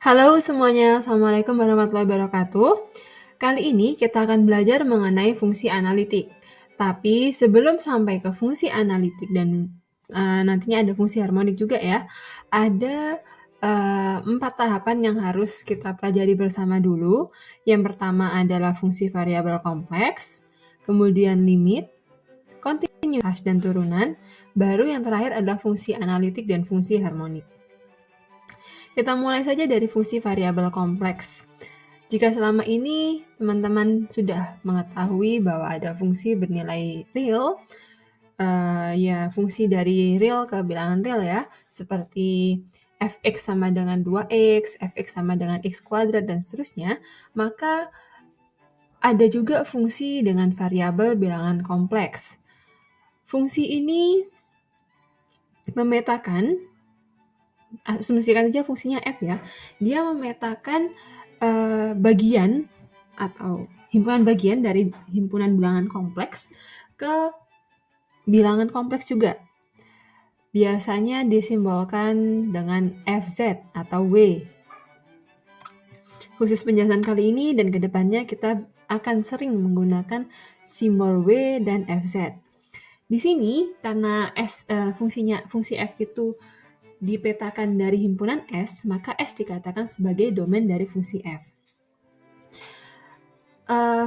Halo semuanya, Assalamualaikum warahmatullahi wabarakatuh. Kali ini kita akan belajar mengenai fungsi analitik. Tapi sebelum sampai ke fungsi analitik dan nantinya ada fungsi harmonik juga ya, ada 4 tahapan yang harus kita pelajari bersama dulu. Yang pertama adalah fungsi variabel kompleks, kemudian limit, kontinuitas dan turunan, baru yang terakhir adalah fungsi analitik dan fungsi harmonik. Kita mulai saja dari fungsi variabel kompleks. Jika selama ini teman-teman sudah mengetahui bahwa ada fungsi bernilai real, ya fungsi dari real ke bilangan real ya, seperti fx sama dengan 2x, fx sama dengan x kuadrat, dan seterusnya, maka ada juga fungsi dengan variabel bilangan kompleks. Fungsi ini memetakan, asumsikan saja fungsinya f ya, dia memetakan bagian atau himpunan bagian dari himpunan bilangan kompleks ke bilangan kompleks juga. Biasanya disimbolkan dengan FZ atau W. Khusus penjelasan kali ini dan kedepannya kita akan sering menggunakan simbol W dan FZ. Di sini karena fungsi F itu dipetakan dari himpunan S, maka S dikatakan sebagai domain dari fungsi F.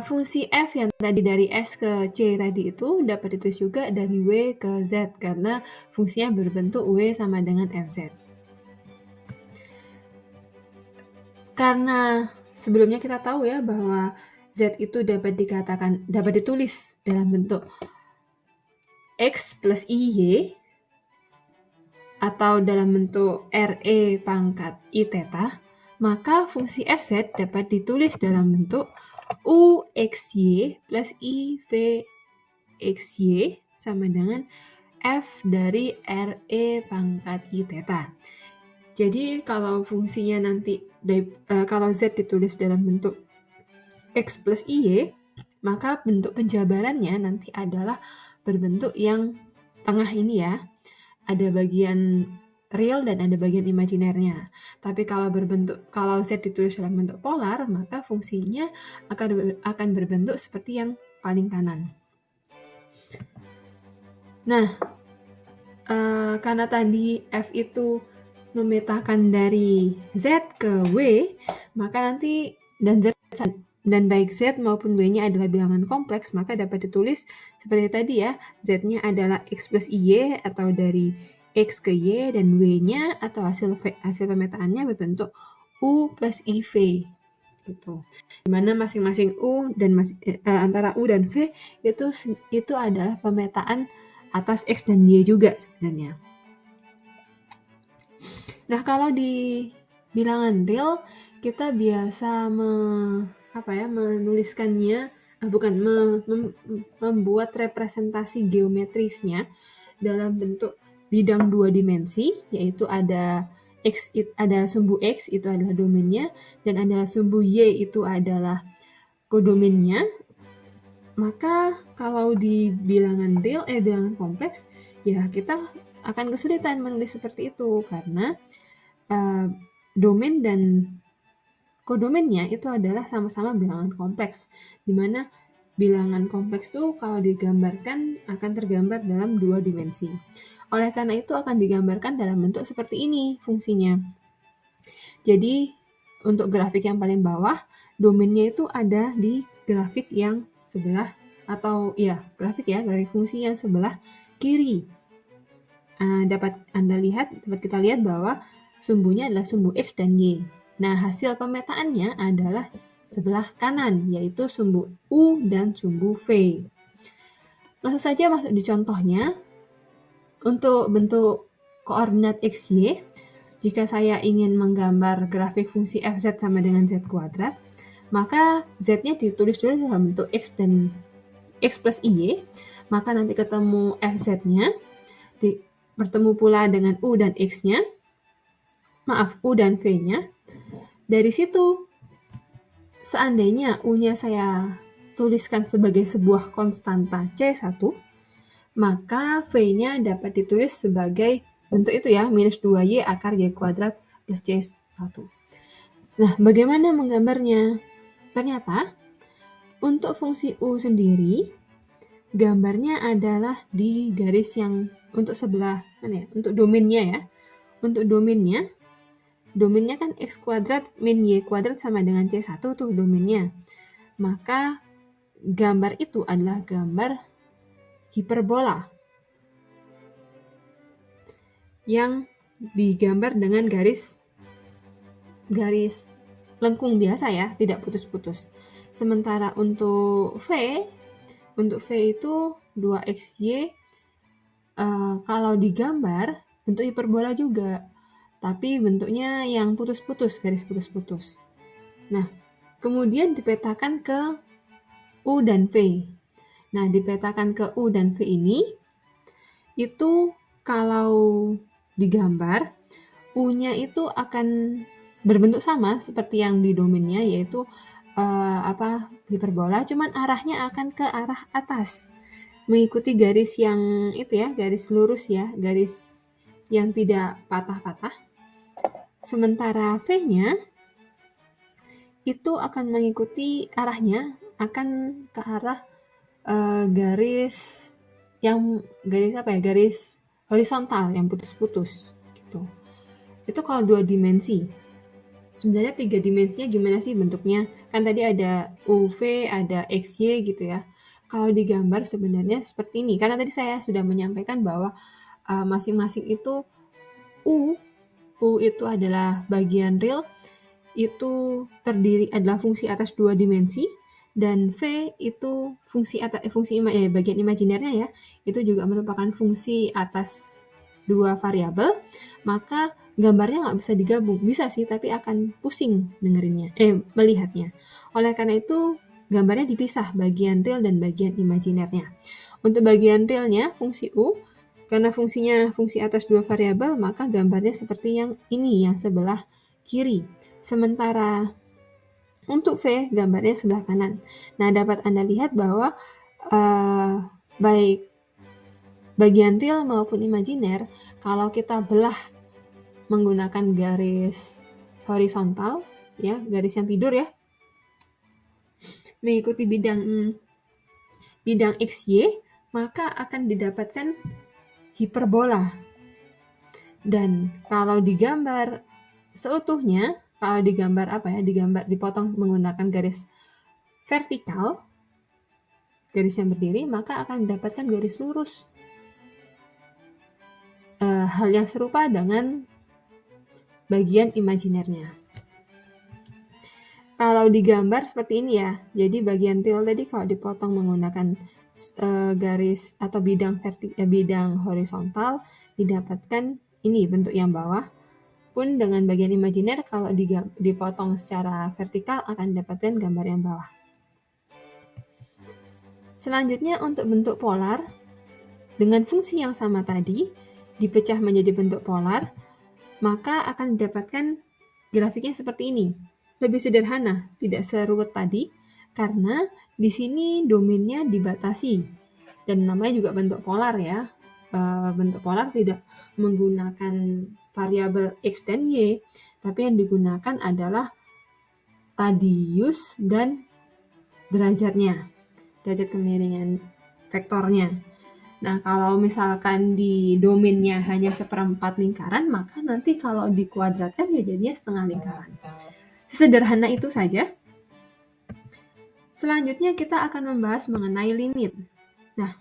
Fungsi F yang tadi dari S ke C tadi itu dapat ditulis juga dari W ke Z karena fungsinya berbentuk W sama dengan FZ. Karena sebelumnya kita tahu ya bahwa Z itu dapat ditulis dalam bentuk X plus IY atau dalam bentuk RE pangkat I theta, maka fungsi FZ dapat ditulis dalam bentuk UXY plus IVXY sama dengan F dari RE pangkat I theta. Jadi kalau fungsinya nanti, kalau Z ditulis dalam bentuk X plus IY, maka bentuk penjabarannya nanti adalah berbentuk yang tengah ini ya. Ada bagian real dan ada bagian imajinernya. Tapi kalau Z ditulis dalam bentuk polar, maka fungsinya akan berbentuk seperti yang paling kanan. Nah, karena tadi F itu memetakan dari Z ke W, maka nanti dan baik Z maupun W-nya adalah bilangan kompleks, maka dapat ditulis seperti tadi ya, Z-nya adalah X plus Y atau dari X ke Y, dan W-nya atau hasil pemetaannya berbentuk U plus IV. Gitu. Dimana masing-masing U dan antara U dan V itu adalah pemetaan atas X dan Y juga sebenarnya. Nah, kalau di bilangan real kita biasa membuat representasi geometrisnya dalam bentuk bidang 2 dimensi, yaitu ada sumbu X itu adalah domainnya, dan ada sumbu Y itu adalah kodomainnya. Maka kalau di bilangan real, bilangan kompleks, ya kita akan kesulitan menulis seperti itu karena domain dan kodomainnya itu adalah sama-sama bilangan kompleks, di mana bilangan kompleks itu kalau digambarkan akan tergambar dalam 2 dimensi. Oleh karena itu akan digambarkan dalam bentuk seperti ini fungsinya. Jadi untuk grafik yang paling bawah, domainnya itu ada di grafik yang sebelah grafik fungsi yang sebelah kiri. Dapat kita lihat bahwa sumbunya adalah sumbu X dan Y. Nah, hasil pemetaannya adalah sebelah kanan, yaitu sumbu U dan sumbu V. Langsung saja masuk di contohnya. Untuk bentuk koordinat XY, jika saya ingin menggambar grafik fungsi FZ sama dengan Z kuadrat, maka Z-nya ditulis dulu dalam bentuk X dan X plus IY, maka nanti ketemu FZ-nya, bertemu pula dengan U dan X-nya, U dan V-nya. Dari situ, seandainya U-nya saya tuliskan sebagai sebuah konstanta C1, maka V-nya dapat ditulis sebagai bentuk itu ya, minus 2Y akar Y kuadrat plus C1. Nah, bagaimana menggambarnya? Ternyata untuk fungsi U sendiri, gambarnya adalah di garis yang untuk sebelah mana ya? Untuk domainnya ya. Untuk domainnya kan X kuadrat min Y kuadrat sama dengan C1 tuh domainnya. Maka gambar itu adalah gambar hiperbola yang digambar dengan garis lengkung biasa ya, tidak putus-putus. Sementara untuk V itu 2XY kalau digambar bentuk hiperbola juga, tapi bentuknya yang putus-putus, garis putus-putus. Nah, kemudian dipetakan ke U dan V. Nah, dipetakan ke U dan V ini, itu kalau digambar, U-nya itu akan berbentuk sama seperti yang di domainnya, yaitu hiperbola, cuman arahnya akan ke arah atas, mengikuti garis yang itu ya, garis lurus ya, garis yang tidak patah-patah. Sementara V-nya itu akan mengikuti arahnya, akan ke arah garis horizontal yang putus-putus gitu. Itu kalau 2 dimensi. Sebenarnya 3 dimensinya gimana sih bentuknya? Kan tadi ada UV, ada XY gitu ya. Kalau digambar sebenarnya seperti ini. Karena tadi saya sudah menyampaikan bahwa masing-masing itu U itu adalah bagian real, itu terdiri adalah fungsi atas 2 dimensi, dan V itu bagian imajinernya ya, itu juga merupakan fungsi atas 2 variabel, maka gambarnya nggak bisa digabung. Bisa sih, tapi akan pusing melihatnya. Oleh karena itu, gambarnya dipisah bagian real dan bagian imajinernya. Untuk bagian realnya, fungsi U, karena fungsinya fungsi atas 2 variabel, maka gambarnya seperti yang ini, yang sebelah kiri. Sementara untuk V, gambarnya sebelah kanan. Nah, dapat Anda lihat bahwa baik bagian real maupun imajiner, kalau kita belah menggunakan garis horizontal, ya, garis yang tidur ya, mengikuti bidang XY, maka akan didapatkan hiperbola. Dan kalau digambar seutuhnya, kalau digambar dipotong menggunakan garis vertikal, garis yang berdiri, maka akan didapatkan garis lurus. Hal yang serupa dengan bagian imajinernya. Kalau digambar seperti ini ya, jadi bagian real tadi kalau dipotong menggunakan garis atau bidang horizontal, didapatkan ini bentuk yang bawah. Pun dengan bagian imajiner kalau dipotong secara vertikal akan didapatkan gambar yang bawah. Selanjutnya untuk bentuk polar, dengan fungsi yang sama tadi, dipecah menjadi bentuk polar, maka akan didapatkan grafiknya seperti ini. Lebih sederhana, tidak seruwet tadi, karena di sini domainnya dibatasi. Dan namanya juga bentuk polar ya. Bentuk polar tidak menggunakan variabel X dan Y, tapi yang digunakan adalah radius dan derajatnya, derajat kemiringan vektornya. Nah, kalau misalkan di domainnya hanya 1/4 lingkaran, maka nanti kalau dikuadratkan ya jadinya setengah lingkaran. Sederhana itu saja. Selanjutnya kita akan membahas mengenai limit. Nah,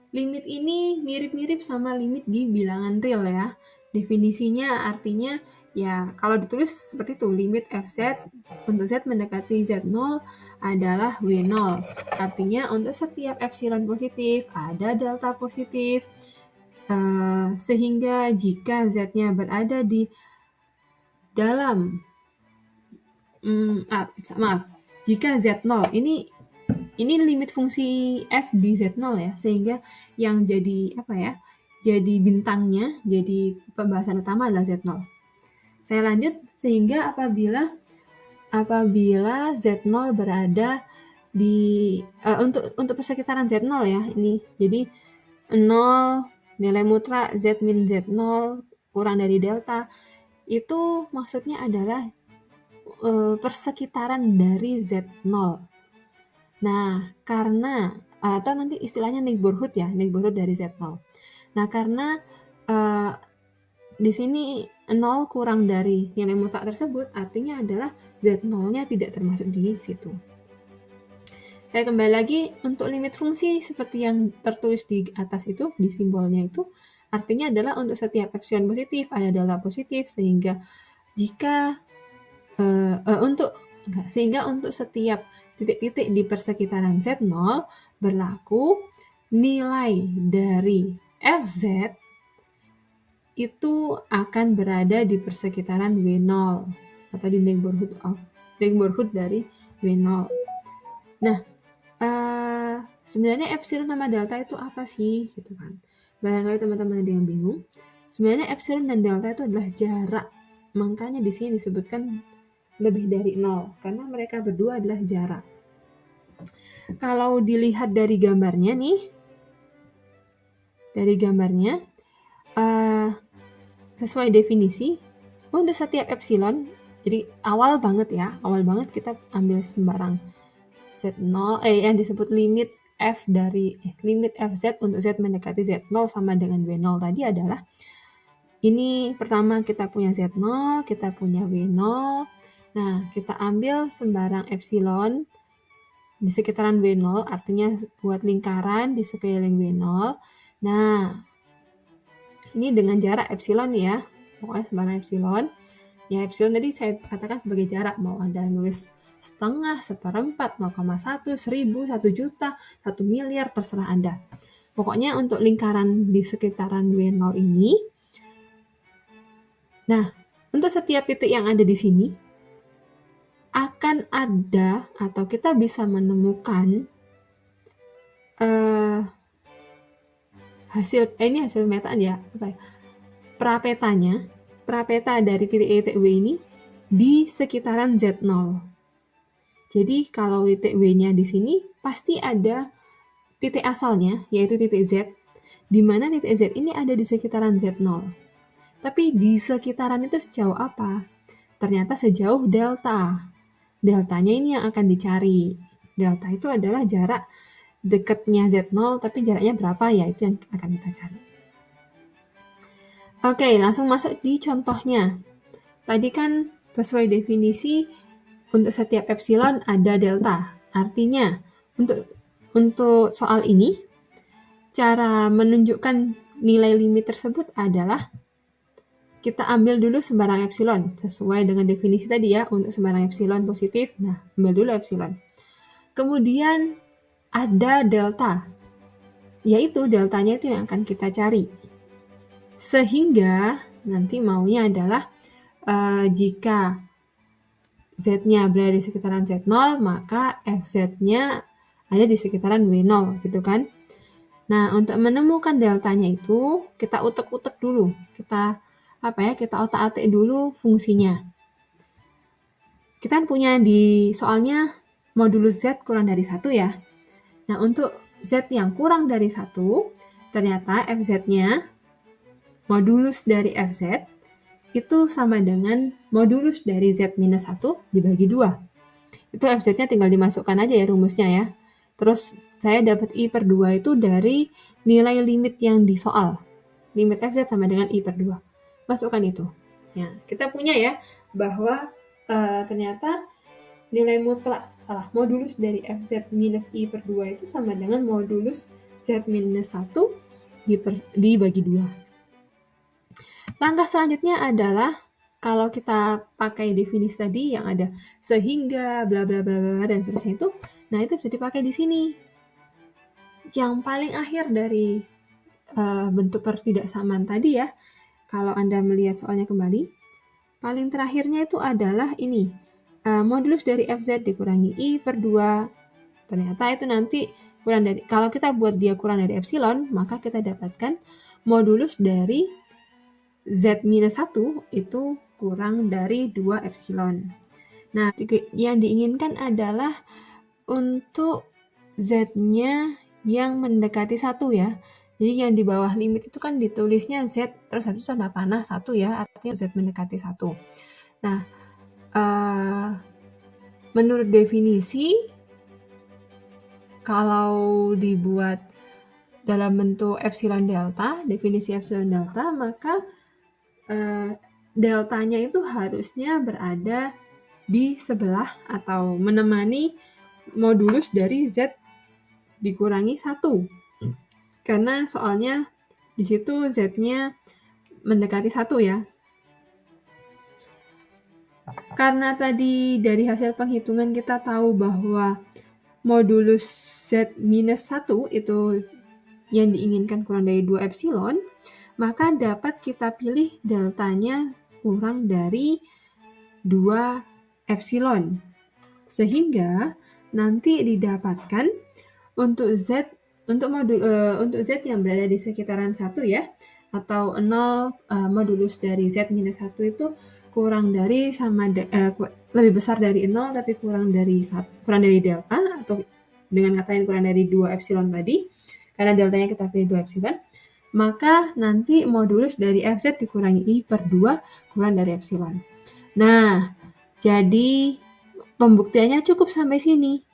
limit ini mirip-mirip sama limit di bilangan real ya. Definisinya artinya ya kalau ditulis seperti itu, limit fz untuk z mendekati z0 adalah w0. Artinya untuk setiap epsilon positif ada delta positif, sehingga jika z-nya berada di dalam jika z0 ini limit fungsi f di z0 ya, sehingga yang jadi jadi bintangnya, jadi pembahasan utama adalah z0. Saya lanjut, sehingga apabila z0 berada di untuk persekitaran z0 ya, ini jadi 0 nilai mutlak z min z0 kurang dari delta, itu maksudnya adalah persekitaran dari Z0. Nah, karena atau nanti istilahnya neighborhood ya, neighborhood dari Z0. Nah, karena di sini 0 kurang dari nilai mutlak tersebut, artinya adalah Z0-nya tidak termasuk di situ. Saya kembali lagi, untuk limit fungsi seperti yang tertulis di atas itu, di simbolnya itu, artinya adalah untuk setiap epsilon positif ada delta positif, sehingga jika sehingga untuk setiap titik-titik di persekitaran Z0 berlaku nilai dari Fz itu akan berada di persekitaran W0 atau di neighborhood dari W0. Nah, sebenarnya epsilon sama delta itu apa sih gitu kan? Barangkali teman-teman ada yang bingung. Sebenarnya epsilon dan delta itu adalah jarak. Makanya di sini disebutkan lebih dari 0 karena mereka berdua adalah jarak. Kalau dilihat dari gambarnya nih, sesuai definisi untuk setiap epsilon, jadi awal banget kita ambil sembarang Z0 yang disebut limit f dari limit fz untuk z mendekati z0 sama dengan w0 tadi adalah ini pertama kita punya z0, kita punya w0. Nah, kita ambil sembarang epsilon di sekitaran W0, artinya buat lingkaran di sekeliling W0. Nah, ini dengan jarak epsilon ya, pokoknya sembarang epsilon. Ya, epsilon tadi saya katakan sebagai jarak, mau Anda nulis setengah, seperempat, 0,1, 1000, 1 juta, 1 miliar, terserah Anda. Pokoknya untuk lingkaran di sekitaran W0 ini, nah, untuk setiap titik yang ada di sini, akan ada atau kita bisa menemukan ini hasil pemetaan ya, prapeta dari titik W ini di sekitaran Z0. Jadi kalau titik W-nya di sini pasti ada titik asalnya, yaitu titik Z, di mana titik Z ini ada di sekitaran Z0. Tapi di sekitaran itu sejauh apa? Ternyata sejauh delta. Deltanya ini yang akan dicari. Delta itu adalah jarak dekatnya Z0, tapi jaraknya berapa ya, itu yang akan kita cari. Oke, langsung masuk di contohnya. Tadi kan sesuai definisi untuk setiap epsilon ada delta. Artinya, untuk soal ini, cara menunjukkan nilai limit tersebut adalah kita ambil dulu sembarang epsilon sesuai dengan definisi tadi ya, untuk sembarang epsilon positif. Nah, ambil dulu epsilon. Kemudian ada delta, yaitu deltanya itu yang akan kita cari. Sehingga nanti maunya adalah jika Z-nya berada di sekitaran Z0, maka Fz-nya ada di sekitaran W0 gitu kan. Nah, untuk menemukan deltanya itu kita utek-utek dulu. Kita otak-atik dulu fungsinya. Kita punya di soalnya modulus Z kurang dari 1 ya. Nah, untuk Z yang kurang dari 1, ternyata Fz-nya modulus dari Fz itu sama dengan modulus dari Z minus 1 dibagi 2. Itu Fz-nya tinggal dimasukkan aja ya rumusnya ya. Terus saya dapat I/2 itu dari nilai limit yang di soal. Limit Fz sama dengan I/2. Masukkan itu. Ya, kita punya ya bahwa ternyata nilai mutlak modulus dari Fz minus I/2 itu sama dengan modulus Z minus 1 dibagi 2. Langkah selanjutnya adalah kalau kita pakai definisi tadi yang ada sehingga bla bla bla bla dan seterusnya itu, nah itu bisa dipakai di sini. Yang paling akhir dari bentuk pertidaksamaan tadi ya, kalau Anda melihat soalnya kembali, paling terakhirnya itu adalah ini, modulus dari Fz dikurangi I/2. Ternyata itu nanti kurang dari, kalau kita buat dia kurang dari epsilon, maka kita dapatkan modulus dari Z minus 1 itu kurang dari 2 epsilon. Nah, yang diinginkan adalah untuk Z-nya yang mendekati 1 ya. Jadi yang di bawah limit itu kan ditulisnya Z, terus habis itu tanda panah 1 ya, artinya Z mendekati 1. Nah, menurut definisi, kalau dibuat dalam bentuk epsilon delta, definisi epsilon delta, maka deltanya itu harusnya berada di sebelah atau menemani modulus dari Z dikurangi 1. Karena soalnya di situ Z-nya mendekati 1 ya. Karena tadi dari hasil penghitungan kita tahu bahwa modulus Z minus 1 itu yang diinginkan kurang dari 2 epsilon, maka dapat kita pilih deltanya kurang dari 2 epsilon. Sehingga nanti didapatkan untuk Z yang berada di sekitaran 1 ya, atau 0 modulus dari Z minus 1 itu kurang dari lebih besar dari 0 tapi kurang dari delta, atau dengan kata lain kurang dari 2 epsilon tadi, karena deltanya kita pilih 2 epsilon, maka nanti modulus dari Fz dikurangi I per 2 kurang dari epsilon. Nah, jadi pembuktiannya cukup sampai sini.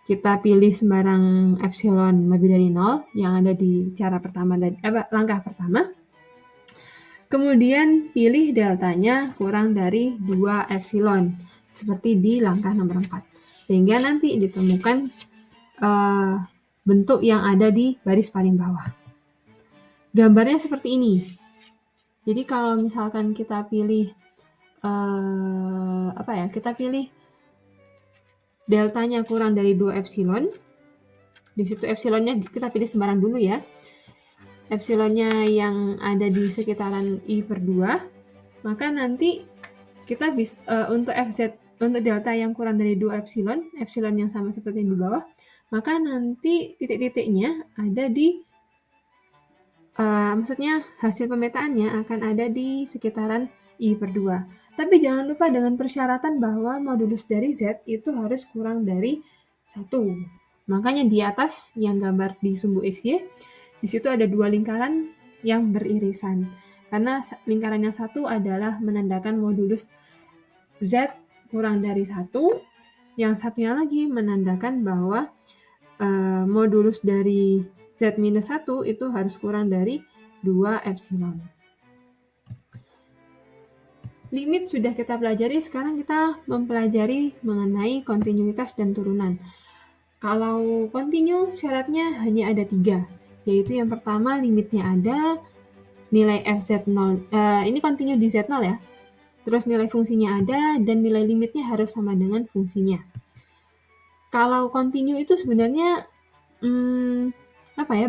Kita pilih sembarang epsilon lebih dari 0 yang ada di langkah pertama. Kemudian pilih deltanya kurang dari 2 epsilon seperti di langkah nomor 4. Sehingga nanti ditemukan bentuk yang ada di baris paling bawah. Gambarnya seperti ini. Jadi kalau misalkan kita pilih kita pilih deltanya kurang dari 2 epsilon. Di situ epsilonnya kita pilih sembarang dulu ya. Epsilonnya yang ada di sekitaran I per 2, maka nanti kita bisa untuk delta yang kurang dari 2 epsilon yang sama seperti yang di bawah, maka nanti titik-titiknya ada di maksudnya hasil pemetaannya akan ada di sekitaran I per 2. Tapi jangan lupa dengan persyaratan bahwa modulus dari Z itu harus kurang dari 1. Makanya di atas yang gambar di sumbu XY, di situ ada 2 lingkaran yang beririsan. Karena lingkaran yang satu adalah menandakan modulus Z kurang dari 1, yang satunya lagi menandakan bahwa modulus dari Z minus 1 itu harus kurang dari 2 epsilon. Limit sudah kita pelajari, sekarang kita mempelajari mengenai kontinuitas dan turunan. Kalau kontinu syaratnya hanya ada 3, yaitu yang pertama limitnya ada, nilai Fz0, ini kontinu di Z0 ya, terus nilai fungsinya ada, dan nilai limitnya harus sama dengan fungsinya. Kalau kontinu itu sebenarnya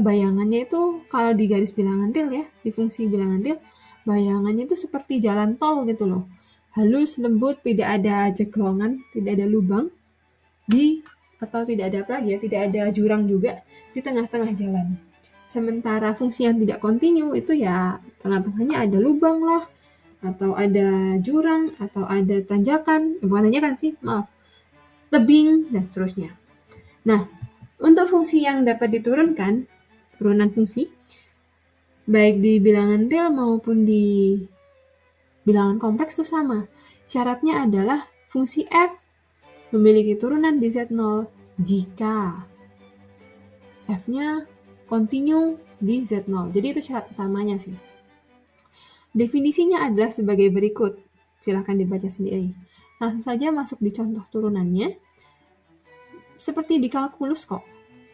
bayangannya itu kalau di garis bilangan real ya, di fungsi bilangan real, bayangannya itu seperti jalan tol gitu loh. Halus, lembut, tidak ada jeglongan, tidak ada lubang, atau tidak ada jurang juga di tengah-tengah jalan. Sementara fungsi yang tidak kontinu itu ya tengah-tengahnya ada lubang lah, atau ada jurang, atau ada tanjakan, bukan tanjakan sih, tebing, dan seterusnya. Nah, untuk fungsi yang dapat diturunkan, turunan fungsi, baik di bilangan real maupun di bilangan kompleks itu sama. Syaratnya adalah fungsi f memiliki turunan di Z0 jika f-nya kontinu di Z0. Jadi itu syarat utamanya sih. Definisinya adalah sebagai berikut. Silahkan dibaca sendiri. Langsung saja masuk di contoh turunannya. Seperti di kalkulus kok.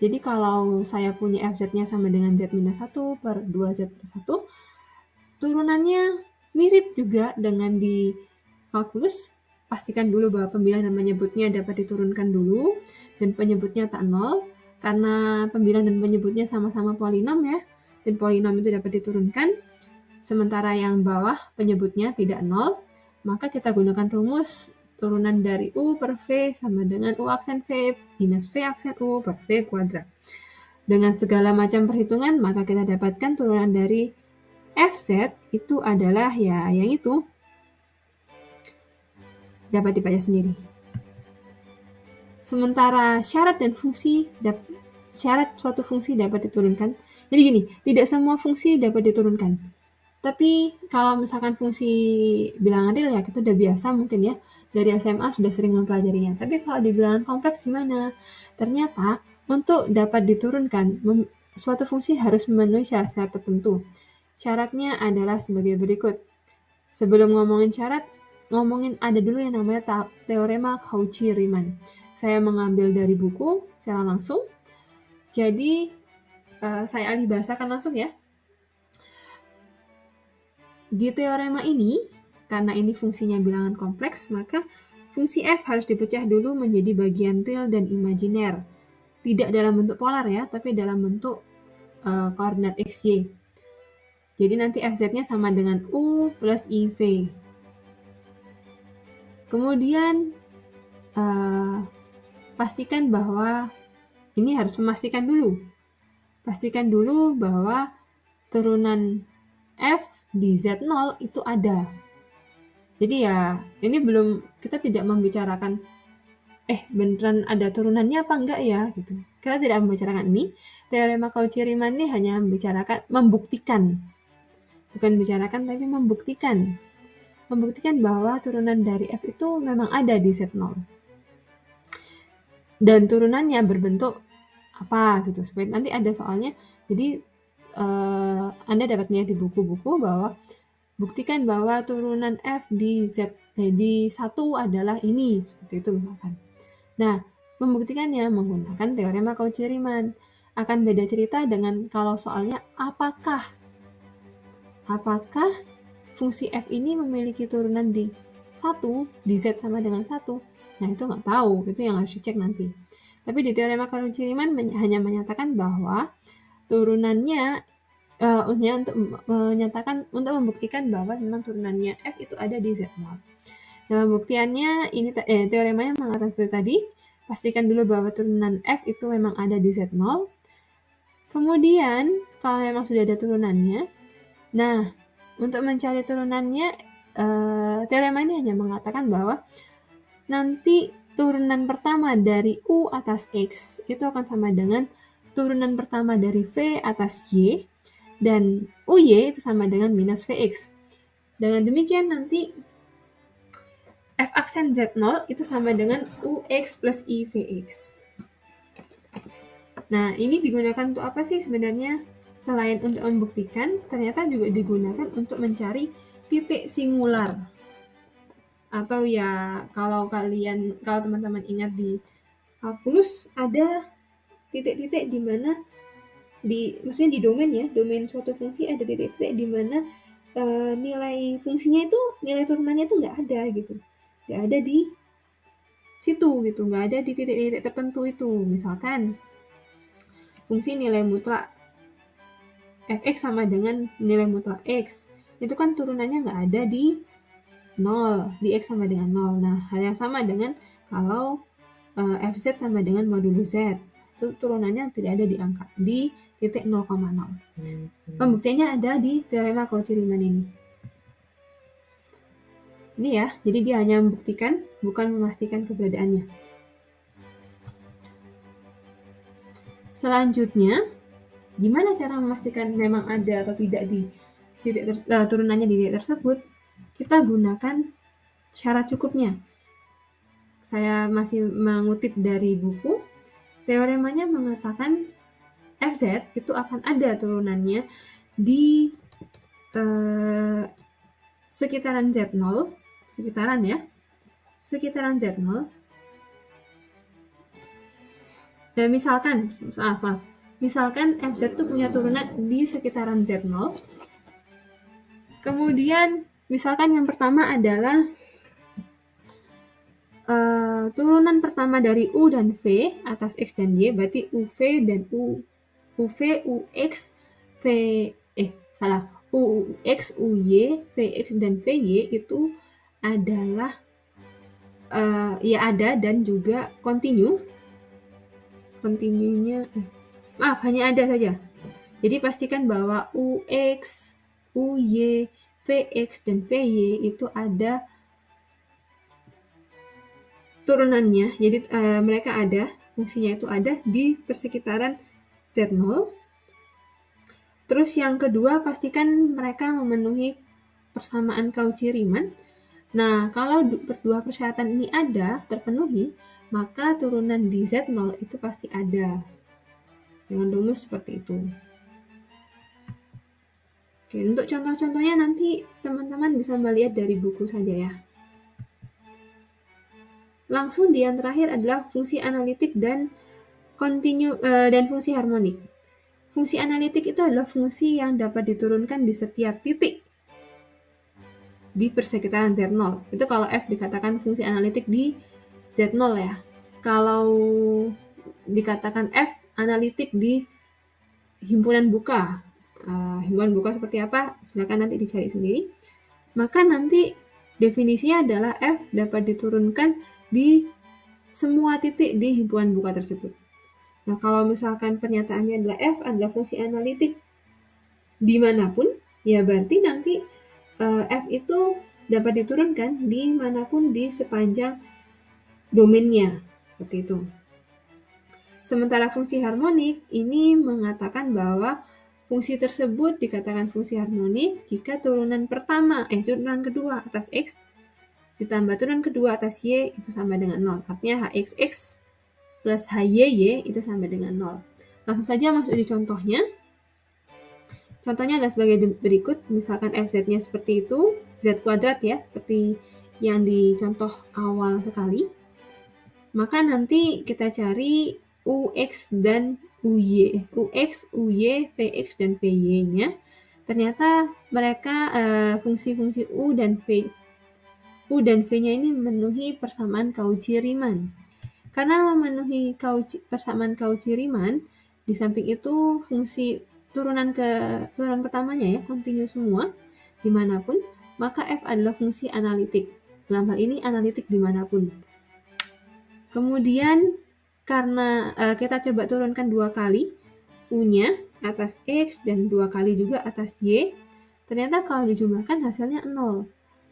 Jadi kalau saya punya Fz-nya sama dengan Z-1 per 2Z per 1, turunannya mirip juga dengan di kalkulus. Pastikan dulu bahwa pembilang dan penyebutnya dapat diturunkan dulu, dan penyebutnya tak nol, karena pembilang dan penyebutnya sama-sama polinom ya, dan polinom itu dapat diturunkan, sementara yang bawah penyebutnya tidak nol, maka kita gunakan rumus turunan dari U per V sama dengan U aksen V minus V aksen U per V kuadrat. Dengan segala macam perhitungan, maka kita dapatkan turunan dari Fz itu adalah ya yang itu. Dapat dibaca sendiri. Sementara syarat suatu fungsi dapat diturunkan. Jadi gini, tidak semua fungsi dapat diturunkan. Tapi kalau misalkan fungsi bilangan real ya kita udah biasa mungkin ya, dari SMA sudah sering mempelajarinya. Tapi kalau di bilangan kompleks gimana? Ternyata untuk dapat diturunkan, suatu fungsi harus memenuhi syarat-syarat tertentu. Syaratnya adalah sebagai berikut. Sebelum ngomongin syarat, ngomongin ada dulu yang namanya teorema Cauchy-Riemann. Saya mengambil dari buku secara langsung. Jadi, saya alih bahasakan langsung ya. Di teorema ini, karena ini fungsinya bilangan kompleks, maka fungsi f harus dipecah dulu menjadi bagian real dan imajiner. Tidak dalam bentuk polar ya, tapi dalam bentuk koordinat x, y. Jadi nanti fz-nya sama dengan u plus iv. Kemudian pastikan bahwa ini harus memastikan dulu. Pastikan dulu bahwa turunan f di Z0 itu ada. Jadi ya, ini belum, kita tidak membicarakan beneran ada turunannya apa enggak ya gitu. Kita tidak membicarakan ini. Teorema Cauchy-Riemann ini hanya membuktikan. Bukan bicarakan tapi membuktikan. Membuktikan bahwa turunan dari f itu memang ada di Z0. Dan turunannya berbentuk apa gitu. Supaya nanti ada soalnya. Jadi Anda dapat melihat di buku-buku bahwa buktikan bahwa turunan f di di 1 adalah ini, seperti itu misalkan. Nah, membuktikannya menggunakan teorema Cauchy-Riemann. Akan beda cerita dengan kalau soalnya apakah fungsi f ini memiliki turunan di 1, di z sama dengan 1. Nah, itu nggak tahu, itu yang harus dicek nanti. Tapi di teorema Cauchy-Riemann hanya menyatakan bahwa turunannya untuk menyatakan, untuk membuktikan bahwa memang turunannya f itu ada di Z0. Nah, pembuktiannya ini teoremanya mengatakan seperti tadi, pastikan dulu bahwa turunan f itu memang ada di Z0. Kemudian, kalau memang sudah ada turunannya, nah, untuk mencari turunannya, teorema ini hanya mengatakan bahwa nanti turunan pertama dari U atas X itu akan sama dengan turunan pertama dari V atas Y, dan UY itu sama dengan minus VX. Dengan demikian nanti F aksen Z0 itu sama dengan UX plus IVX. Nah, ini digunakan untuk apa sih sebenarnya? Selain untuk membuktikan, ternyata juga digunakan untuk mencari titik singular. Atau ya, kalau teman-teman ingat di kalkulus ada titik-titik di mana maksudnya di domain ya, domain suatu fungsi ada titik-titik di mana nilai fungsinya itu, nilai turunannya itu nggak ada gitu, nggak ada di situ gitu, nggak ada di titik-titik tertentu itu. Misalkan fungsi nilai mutlak fx sama dengan nilai mutlak x, itu kan turunannya nggak ada di 0, di x sama dengan 0. Nah, hal yang sama dengan kalau fz sama dengan modulus z, itu turunannya tidak ada di angka, di titik 0,0. Pembuktiannya ada di teorema Cauchy-Riemann ini. Ini ya, jadi dia hanya membuktikan, bukan memastikan keberadaannya. Selanjutnya, gimana cara memastikan memang ada atau tidak di titik turunannya di titik tersebut? Kita gunakan syarat cukupnya. Saya masih mengutip dari buku. Teoremanya mengatakan Fz itu akan ada turunannya di sekitaran Z0, sekitaran Z0. Dan misalkan Fz itu punya turunan di sekitaran Z0. Kemudian misalkan yang pertama adalah turunan pertama dari U dan V atas X dan Y, berarti UV dan UV, UX, UX, UY, VX dan VY itu adalah ya ada dan juga kontinunya hanya ada saja. Jadi pastikan bahwa UX, UY, VX dan VY itu ada turunannya. Jadi mereka ada, fungsinya itu ada di persekitaran Z0. Terus yang kedua, pastikan mereka memenuhi persamaan Cauchy-Riemann. Nah, kalau dua persyaratan ini terpenuhi, maka turunan di Z0 itu pasti ada. Dengan rumus seperti itu. Oke, untuk contoh-contohnya nanti teman-teman bisa melihat dari buku saja ya. Langsung yang terakhir adalah fungsi analitik dan fungsi harmonik. Fungsi analitik itu adalah fungsi yang dapat diturunkan di setiap titik di persekitaran Z0. Itu kalau F dikatakan fungsi analitik di Z0 ya. Kalau dikatakan F analitik di himpunan buka. Himpunan buka seperti apa? Silakan nanti dicari sendiri. Maka nanti definisinya adalah F dapat diturunkan di semua titik di himpunan buka tersebut. Nah, kalau misalkan pernyataannya adalah F adalah fungsi analitik dimanapun, ya berarti nanti F itu dapat diturunkan dimanapun di sepanjang domainnya, seperti itu. Sementara fungsi harmonik ini mengatakan bahwa fungsi tersebut dikatakan fungsi harmonik jika turunan kedua atas X ditambah turunan kedua atas Y itu sama dengan 0. Artinya HXX plus HYY itu sama dengan 0. Langsung saja masuk di contohnya. Contohnya adalah sebagai berikut, misalkan FZ-nya seperti itu, Z kuadrat ya, seperti yang di contoh awal sekali. Maka nanti kita cari UX dan UY, VX, dan VY-nya. Ternyata mereka fungsi-fungsi U dan V-nya ini memenuhi persamaan Cauchy-Riemann. Karena memenuhi persamaan Cauchy-Riemann, di samping itu fungsi turunan pertamanya ya, kontinu semua, dimanapun, maka F adalah fungsi analitik. Dalam hal ini analitik dimanapun. Kemudian, karena kita coba turunkan 2 kali, U-nya atas X dan 2 kali juga atas Y, ternyata kalau dijumlahkan hasilnya 0.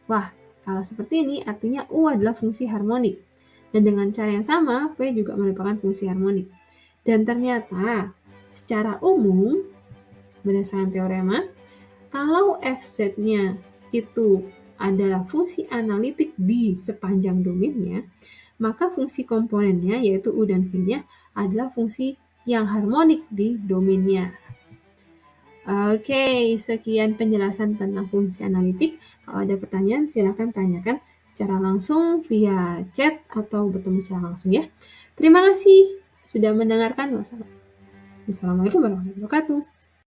Wah, kalau seperti ini artinya U adalah fungsi harmonik. Dan dengan cara yang sama, V juga merupakan fungsi harmonik. Dan ternyata, secara umum, berdasarkan teorema, kalau Fz-nya itu adalah fungsi analitik di sepanjang domainnya, maka fungsi komponennya, yaitu U dan V-nya, adalah fungsi yang harmonik di domainnya. Oke, sekian penjelasan tentang fungsi analitik. Kalau ada pertanyaan, silakan tanyakan secara langsung via chat atau bertemu secara langsung ya. Terima kasih sudah mendengarkan. Wassalamualaikum warahmatullahi wabarakatuh.